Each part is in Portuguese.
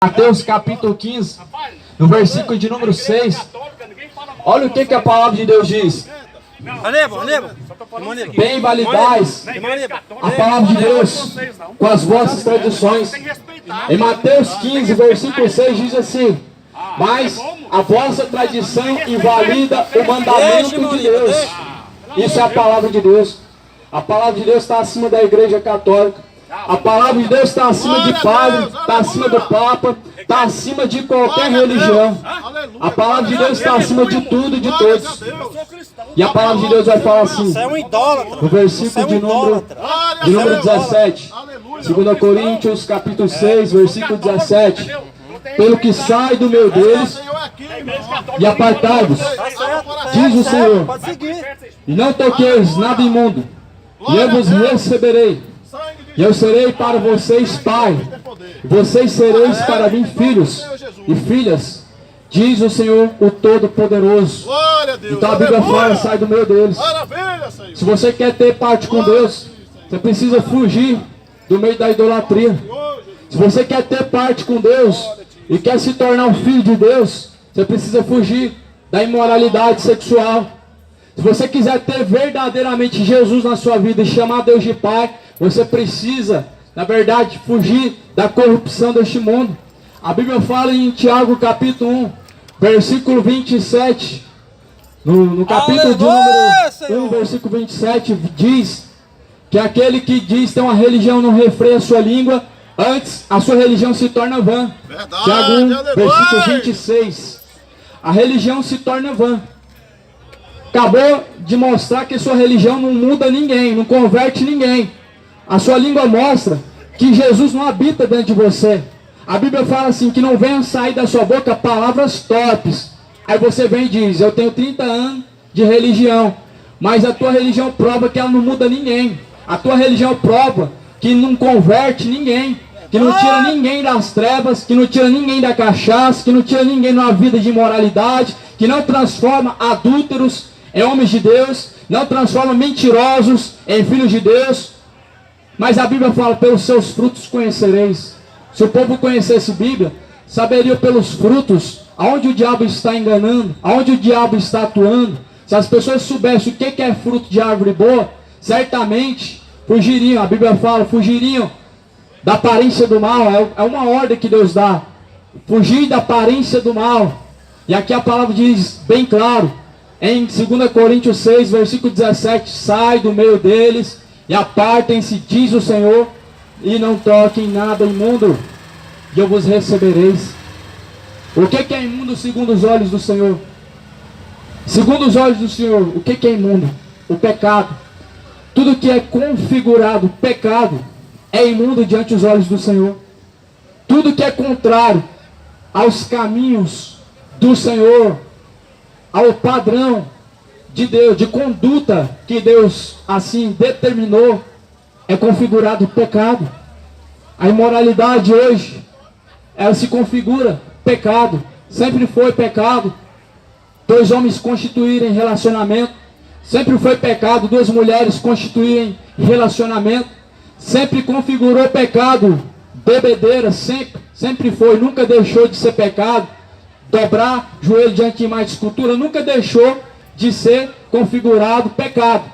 Mateus capítulo 15, no versículo de número 6. Olha o que a palavra de Deus diz. Bem validais a palavra de Deus com as vossas tradições. Em Mateus 15, versículo 6 diz assim: mas a vossa tradição invalida o mandamento de Deus. Isso é a palavra de Deus. A palavra de Deus está acima da igreja católica. A palavra de Deus está acima de padre, está acima do papa, está acima de qualquer religião. A palavra de Deus está acima de tudo e de todos. E a palavra de Deus vai falar assim, no versículo de número 17, 2 Coríntios capítulo 6, versículo 17. Pelo que sai do meio deles e apartai-vos, diz o Senhor, e não toqueis nada imundo, e eu vos receberei. E eu serei para vocês pai, e vocês sereis para mim filhos e filhas, diz o Senhor o Todo-Poderoso. Então a Bíblia fala, sai do meio deles. Se você quer ter parte com Deus, você precisa fugir do meio da idolatria. Se você quer ter parte com Deus e quer se tornar um filho de Deus, você precisa fugir da imoralidade sexual. Se você quiser ter verdadeiramente Jesus na sua vida e chamar Deus de Pai, você precisa, na verdade, fugir da corrupção deste mundo. A Bíblia fala em Tiago capítulo 1, versículo 27, no capítulo de número 1, versículo 27, diz que aquele que diz ter uma religião não refreia a sua língua, antes a sua religião se torna vã. Verdade, Tiago 1, versículo 26. A religião se torna vã. Acabou de mostrar que sua religião não muda ninguém, não converte ninguém. A sua língua mostra que Jesus não habita dentro de você. A Bíblia fala assim, que não venham sair da sua boca palavras torpes. Aí você vem e diz, eu tenho 30 anos de religião, mas a tua religião prova que ela não muda ninguém. A tua religião prova que não converte ninguém, que não tira ninguém das trevas, que não tira ninguém da cachaça, que não tira ninguém numa vida de imoralidade, que não transforma adúlteros em homens de Deus, não transforma mentirosos em filhos de Deus. Mas a Bíblia fala, pelos seus frutos conhecereis. Se o povo conhecesse a Bíblia, saberia pelos frutos aonde o diabo está enganando, aonde o diabo está atuando. Se as pessoas soubessem o que é fruto de árvore boa, certamente fugiriam. A Bíblia fala, fugiriam da aparência do mal. É uma ordem que Deus dá, fugir da aparência do mal. E aqui a palavra diz bem claro, em 2 Coríntios 6, versículo 17, sai do meio deles e apartem-se, diz o Senhor, e não toquem nada imundo, e eu vos recebereis. O que é imundo segundo os olhos do Senhor? Segundo os olhos do Senhor, o que é imundo? O pecado. Tudo que é configurado pecado é imundo diante dos olhos do Senhor. Tudo que é contrário aos caminhos do Senhor, ao padrão de Deus, de conduta que Deus assim determinou, é configurado pecado. A imoralidade hoje, ela se configura pecado, sempre foi pecado. Dois homens constituírem relacionamento, sempre foi pecado. Duas mulheres constituírem relacionamento, sempre configurou pecado. Bebedeira, sempre foi, nunca deixou de ser pecado. Dobrar joelho diante de imagem de escultura nunca deixou de ser configurado pecado.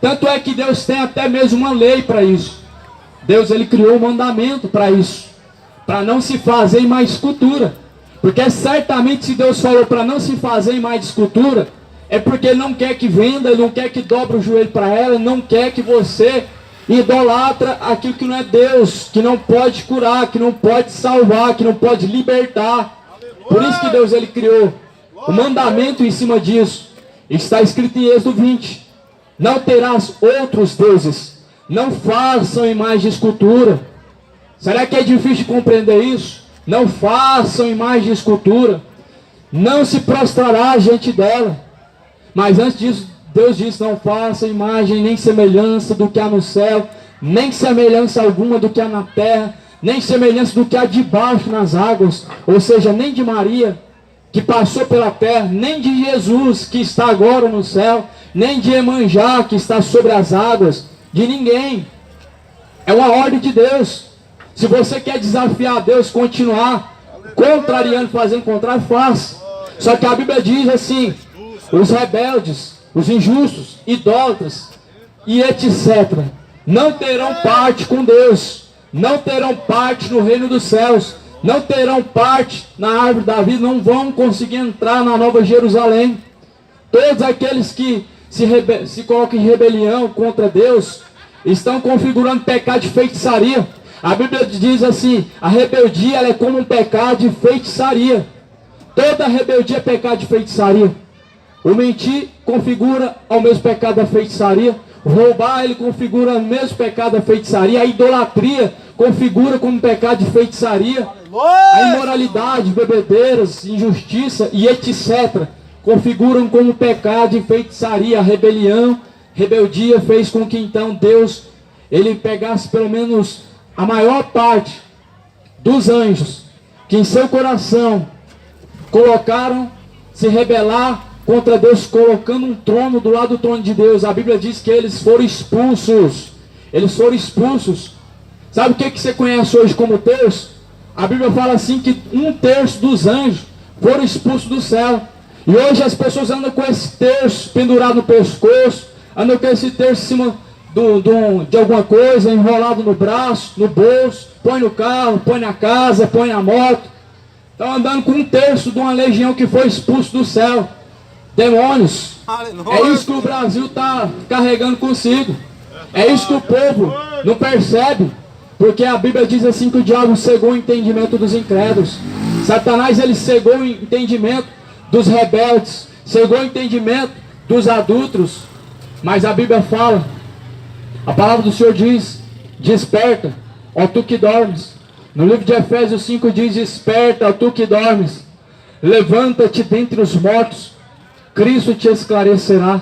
Tanto é que Deus tem até mesmo uma lei para isso. Deus, ele criou um mandamento para isso, para não se fazer em mais escultura. Porque certamente se Deus falou para não se fazer em mais escultura, é porque Ele não quer que venda, Ele não quer que dobre o joelho para ela, Ele não quer que você idolatra aquilo que não é Deus, que não pode curar, que não pode salvar, que não pode libertar. Por isso que Deus, ele criou o mandamento em cima disso. Está escrito em Êxodo 20. Não terás outros deuses. Não façam imagem de escultura. Será que é difícil compreender isso? Não façam imagem de escultura. Não se prostrará diante dela. Mas antes disso, Deus disse, não faça imagem nem semelhança do que há no céu, nem semelhança alguma do que há na terra, nem semelhança do que há debaixo nas águas, ou seja, nem de Maria, que passou pela terra, nem de Jesus, que está agora no céu, nem de Iemanjá, que está sobre as águas, de ninguém. É uma ordem de Deus. Se você quer desafiar Deus, continuar contrariando, fazendo o contrário, faça. Só que a Bíblia diz assim: os rebeldes, os injustos, idólatras e etc. não terão parte com Deus, não terão parte no reino dos céus, não terão parte na árvore da vida, não vão conseguir entrar na Nova Jerusalém. Todos aqueles que se colocam em rebelião contra Deus estão configurando pecado de feitiçaria. A Bíblia diz assim: a rebeldia ela é como um pecado de feitiçaria. Toda rebeldia é pecado de feitiçaria. O mentir configura o mesmo pecado da feitiçaria. O roubar, ele configura o mesmo pecado da feitiçaria. A idolatria configura como pecado de feitiçaria. A imoralidade, bebedeiras, injustiça e etc. configuram como pecado de feitiçaria. A rebeldia fez com que então Deus, ele pegasse pelo menos a maior parte dos anjos, que em seu coração colocaram se rebelar contra Deus, colocando um trono do lado do trono de Deus. A Bíblia diz que eles foram expulsos. Eles foram expulsos. Sabe o que você conhece hoje como terço? A Bíblia fala assim que 1/3 dos anjos foram expulsos do céu. E hoje as pessoas andam com esse terço pendurado no pescoço, andam com esse terço em cima de alguma coisa, enrolado no braço, no bolso, põe no carro, põe na casa, põe na moto. Estão andando com 1/3 de uma legião que foi expulso do céu. Demônios. Aleluia. É isso que o Brasil está carregando consigo. É isso que o povo não percebe. Porque a Bíblia diz assim que o diabo cegou o entendimento dos incrédulos. Satanás, ele cegou o entendimento dos rebeldes, cegou o entendimento dos adúlteros. Mas a Bíblia fala, a palavra do Senhor diz: desperta, ó tu que dormes. No livro de Efésios 5 diz: desperta, ó tu que dormes, levanta-te dentre os mortos, Cristo te esclarecerá.